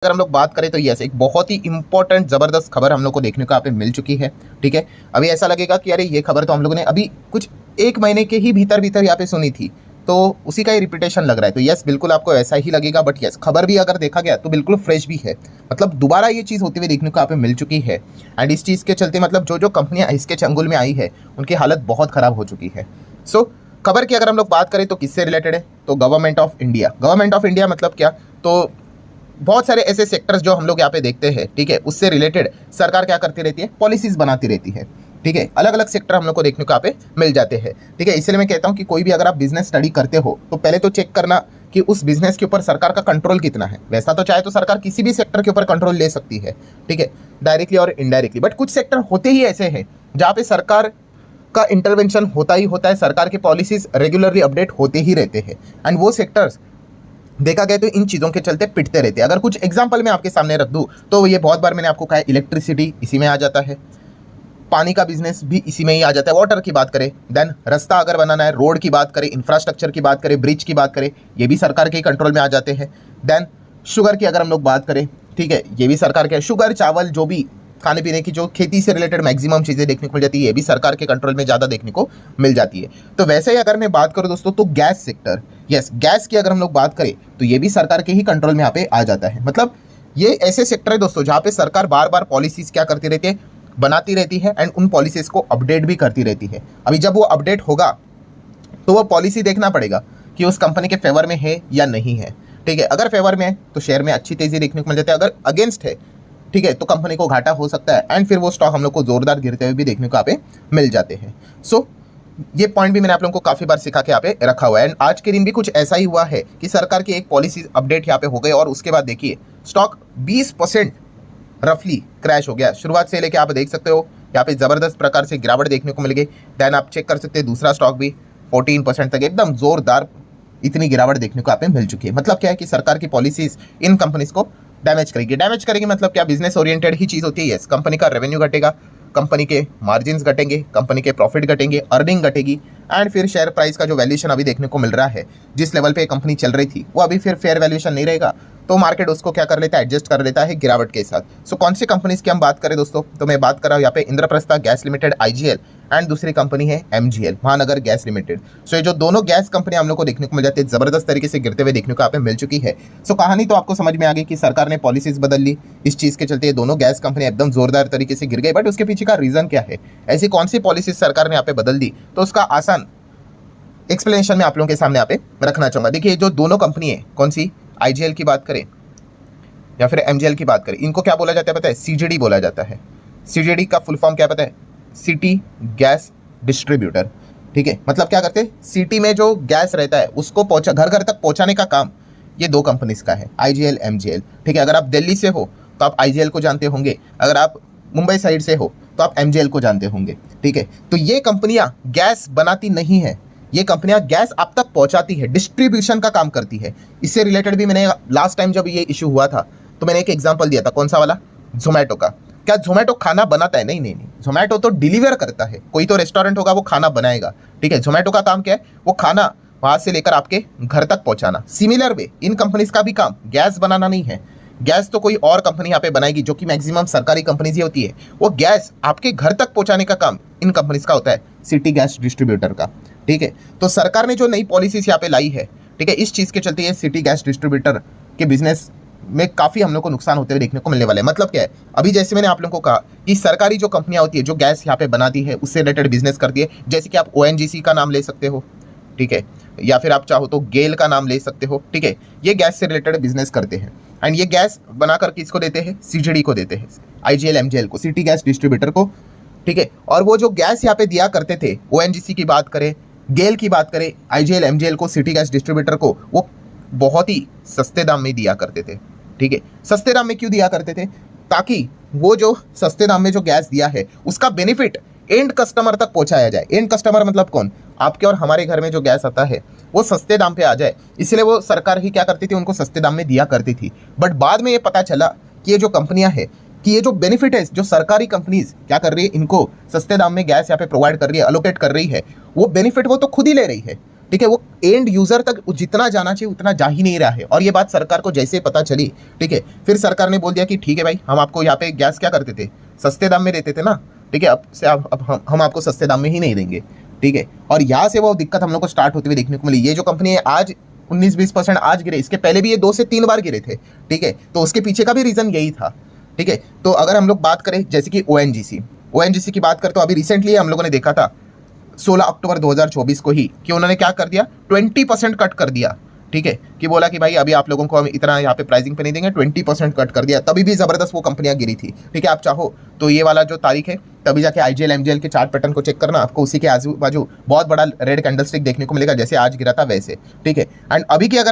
अगर हम लोग बात करें तो यस, एक बहुत ही इंपॉर्टेंट जबरदस्त खबर हम लोग को देखने को यहाँ पे मिल चुकी है। ठीक है, अभी ऐसा लगेगा कि अरे ये खबर तो हम लोगों ने अभी कुछ 1 महीने के ही भीतर भीतर यहाँ पे सुनी थी, तो उसी का ही रिपीटेशन लग रहा है। तो यस, बिल्कुल आपको ऐसा ही लगेगा, बट यस, खबर भी अगर देखा गया तो बिल्कुल फ्रेश भी है। मतलब दोबारा ये चीज़ होती हुई देखने को यहाँ पे मिल चुकी है। एंड इस चीज़ के चलते मतलब जो जो कंपनियां इसके चंगुल में आई है उनकी हालत बहुत खराब हो चुकी है। सो खबर की अगर हम लोग बात करें तो किससे रिलेटेड है, तो government of India. Government of India मतलब क्या, तो बहुत सारे ऐसे सेक्टर्स जो हम लोग यहाँ पे देखते हैं, ठीक है, उससे रिलेटेड सरकार क्या करती रहती है, पॉलिसीज बनाती रहती है। ठीक है, अलग अलग सेक्टर हम लोग को देखने को यहाँ पे मिल जाते हैं। ठीक है, इसलिए मैं कहता हूँ कि कोई भी अगर आप बिजनेस स्टडी करते हो तो पहले तो चेक करना कि उस बिजनेस के ऊपर सरकार का कंट्रोल कितना है। वैसा तो चाहे तो सरकार किसी भी सेक्टर के ऊपर कंट्रोल ले सकती है, ठीक है, डायरेक्टली और इनडायरेक्टली, बट कुछ सेक्टर होते ही ऐसे हैं जहाँ पे सरकार का इंटरवेंशन होता ही होता है। सरकार के पॉलिसीज रेगुलरली अपडेट होते ही रहते हैं एंड वो सेक्टर्स देखा गया तो इन चीज़ों के चलते पिटते रहते हैं। अगर कुछ एग्जांपल मैं आपके सामने रख दूं तो ये बहुत बार मैंने आपको कहा है, इलेक्ट्रिसिटी इसी में आ जाता है, पानी का बिजनेस भी इसी में ही आ जाता है। वाटर की बात करें, देन रास्ता अगर बनाना है, रोड की बात करें, इंफ्रास्ट्रक्चर की बात करें, ब्रिज की बात करें, ये भी सरकार के ही कंट्रोल में आ जाते हैं। देन शुगर की अगर हम लोग बात करें, ठीक है, ये भी सरकार के, शुगर, चावल, जो भी खाने पीने की जो खेती से रिलेटेड मैक्सिमम चीज़ें देखने को मिल जाती है, ये भी सरकार के कंट्रोल में ज़्यादा देखने को मिल जाती है। तो वैसे ही अगर मैं बात करूँ दोस्तों तो गैस सेक्टर, यस, गैस की अगर हम लोग बात करें तो ये भी सरकार के ही कंट्रोल में यहाँ पे आ जाता है। मतलब ये ऐसे सेक्टर है दोस्तों जहाँ पे सरकार बार बार पॉलिसीज क्या करती रहती है, बनाती रहती है एंड उन पॉलिसीज को अपडेट भी करती रहती है। अभी जब वो अपडेट होगा तो वो पॉलिसी देखना पड़ेगा कि उस कंपनी के फेवर में है या नहीं है। ठीक है, अगर फेवर में है तो शेयर में अच्छी तेजी देखने को मिल जाती है, अगर अगेंस्ट है, ठीक है, तो कंपनी को घाटा हो सकता है एंड फिर वो स्टॉक हम लोग को जोरदार गिरते हुए भी देखने को यहाँ पे मिल जाते हैं। सो ये पॉइंट भी मैंने आप लोगों को काफ़ी बार सिखा के यहाँ पे रखा हुआ है एंड आज के दिन भी कुछ ऐसा ही हुआ है कि सरकार की एक पॉलिसी अपडेट यहाँ पे हो गई और उसके बाद देखिए स्टॉक 20% रफली क्रैश हो गया। शुरुआत से लेके आप देख सकते हो यहाँ पे ज़बरदस्त प्रकार से गिरावट देखने को मिल गई। देन आप चेक कर सकते हैं दूसरा स्टॉक भी 14% तक एकदम जोरदार इतनी गिरावट देखने को यहाँ पे मिल चुकी है। मतलब क्या है कि सरकार की पॉलिसीज इन कंपनीज को डैमेज करेगी। डैमेज करेगी मतलब क्या, बिजनेस ओरिएंटेड ही चीज़ होती है। यस, कंपनी का रेवेन्यू घटेगा, कंपनी के मार्जिन्स घटेंगे, कंपनी के प्रॉफिट घटेंगे, अर्निंग घटेगी एंड फिर शेयर प्राइस का जो वैल्यूएशन अभी देखने को मिल रहा है, जिस लेवल पे कंपनी चल रही थी वो अभी फिर फेयर वैल्यूएशन नहीं रहेगा, तो मार्केट उसको क्या कर लेता है, एडजस्ट कर लेता है गिरावट के साथ। सो कौन सी कंपनीज की हम बात करें दोस्तों, तो मैं बात कर रहा हूँ यहाँ पे Indraprastha gas limited IGL and दूसरी कंपनी है MGL महानगर गैस लिमिटेड। सो ये जो दोनों गैस कंपनी हम लोग को देखने को मिल जाती है, जबरदस्त तरीके से गिरते हुए देखने को यहाँ पे मिल चुकी है। सो कहानी तो आपको समझ में आ गई कि सरकार ने पॉलिसीज बदल ली, इस चीज़ के चलते ये दोनों गैस कंपनी एकदम जोरदार तरीके से गिर गई। बट उसके पीछे का रीजन क्या है, ऐसी कौन सी पॉलिसीज सरकार ने यहाँ पे बदल दी, तो उसका आसान एक्सप्लेनेशन मैं आप लोगों के सामने यहाँ पे रखना चाहूँगा। देखिए जो दोनों कंपनी है, कौन सी, IGL की बात करें या फिर MGL की बात करें, इनको क्या बोला जाता है पता है, CGD बोला जाता है। CGD का फुल फॉर्म क्या पता है, सिटी गैस डिस्ट्रीब्यूटर। ठीक है, मतलब क्या करते हैं, सिटी में जो गैस रहता है उसको घर घर तक पहुंचाने का काम ये दो कंपनीज का है, IGL MGL। ठीक है, अगर आप दिल्ली से हो तो आप IGL को जानते होंगे, अगर आप मुंबई साइड से हो तो आप MGL को जानते होंगे। ठीक है, तो ये कंपनियां गैस बनाती नहीं है, ये कंपनियां गैस आप तक पहुंचाती है, डिस्ट्रीब्यूशन का काम करती है। इससे रिलेटेड भी मैंने लास्ट टाइम जब ये इशू हुआ था तो मैंने एक एग्जांपल दिया था, कौन सा वाला, जोमेटो का। क्या जोमेटो खाना बनाता है, नहीं नहीं नहीं, जोमेटो तो डिलीवर करता है। कोई तो रेस्टोरेंट होगा वो खाना बनाएगा, ठीक है, जोमेटो का काम क्या है, वो खाना वहां से लेकर आपके घर तक पहुंचाना। सिमिलर वे इन कंपनीज का भी काम गैस बनाना नहीं है। गैस तो कोई और कंपनी यहाँ पे बनाएगी, जो कि मैक्सिमम सरकारी कंपनीज ही होती है। वो गैस आपके घर तक पहुंचाने का काम इन कंपनीज का होता है, सिटी गैस डिस्ट्रीब्यूटर का। ठीक है, तो सरकार ने जो नई पॉलिसीज यहाँ पे लाई है, ठीक है, इस चीज़ के चलते ये सिटी गैस डिस्ट्रीब्यूटर के बिजनेस में काफ़ी हम लोग को नुकसान होते हुए देखने को मिलने वाला है। मतलब क्या है, अभी जैसे मैंने आप लोगों को कहा कि सरकारी जो कंपनियां होती है जो गैस यहाँ पे बनाती है उससे रिलेटेड बिजनेस करती है, जैसे कि आप ONGC का नाम ले सकते हो, ठीक है, या फिर आप चाहो तो गेल का नाम ले सकते हो। ठीक है, ये गैस से रिलेटेड बिजनेस करते हैं एंड ये गैस बनाकर किसको देते हैं, CGD को देते हैं, IGL MGL को, सिटी गैस डिस्ट्रीब्यूटर को। ठीक है, और वो जो गैस यहाँ पे दिया करते थे, ONGC की बात करें, गेल की बात करें, IGL MGL को, सिटी गैस डिस्ट्रीब्यूटर को, वो बहुत ही सस्ते दाम में दिया करते थे। ठीक है, सस्ते दाम में क्यों दिया करते थे, ताकि वो जो सस्ते दाम में जो गैस दिया है उसका बेनिफिट एंड कस्टमर तक पहुंचाया जाए। एंड कस्टमर मतलब कौन, आपके और हमारे घर में जो गैस आता है वो सस्ते दाम पे आ जाए, इसलिए वो सरकार ही क्या करती थी, उनको सस्ते दाम में दिया करती थी। बट बाद में ये पता चला कि ये जो कंपनियां हैं, कि ये जो बेनिफिट है जो सरकारी कंपनीज क्या कर रही है, इनको सस्ते दाम में गैस यहाँ पे प्रोवाइड कर रही है, अलोकेट कर रही है, वो बेनिफिट वो तो खुद ही ले रही है। ठीक है, वो एंड यूजर तक जितना जाना चाहिए उतना जा ही नहीं रहा है। और ये बात सरकार को जैसे पता चली, ठीक है, फिर सरकार ने बोल दिया कि ठीक है भाई, हम आपको यहाँ पे गैस क्या करते थे, सस्ते दाम में देते थे ना, ठीक है, अब से अब हम आपको सस्ते दाम में ही नहीं देंगे, ठीक है। और यहाँ से वो दिक्कत हम लोग को स्टार्ट होती हुई देखने को मिली। ये जो कंपनी है आज 19-20% आज गिरे, इसके पहले भी ये 2 से 3 बार गिरे थे, ठीक है, तो उसके पीछे का भी रीजन यही था, ठीक है। तो अगर हम लोग बात करें जैसे कि ओएनजीसी की बात करें तो अभी रिसेंटली हम लोगों ने देखा था 16 अक्टूबर 2024 को ही कि उन्होंने क्या कर दिया, 20% कट कर दिया, ठीक है, कि बोला कि भाई अभी आप लोगों को हम इतना यहाँ पे प्राइसिंग पे नहीं देंगे, 20% कट कर दिया। तभी भी जबरदस्त वो कंपनियां गिरी थी, ठीक है। आप चाहो तो ये वाला जो तारीख है तभी जाके आईजीएल एमजीएल के चार्ट पैटर्न को चेक करना, आपको उसी के आजू बाजू बहुत बड़ा रेड कैंडलस्टिक देखने को मिलेगा, जैसे आज गिरा था वैसे, ठीक है। एंड अभी की अगर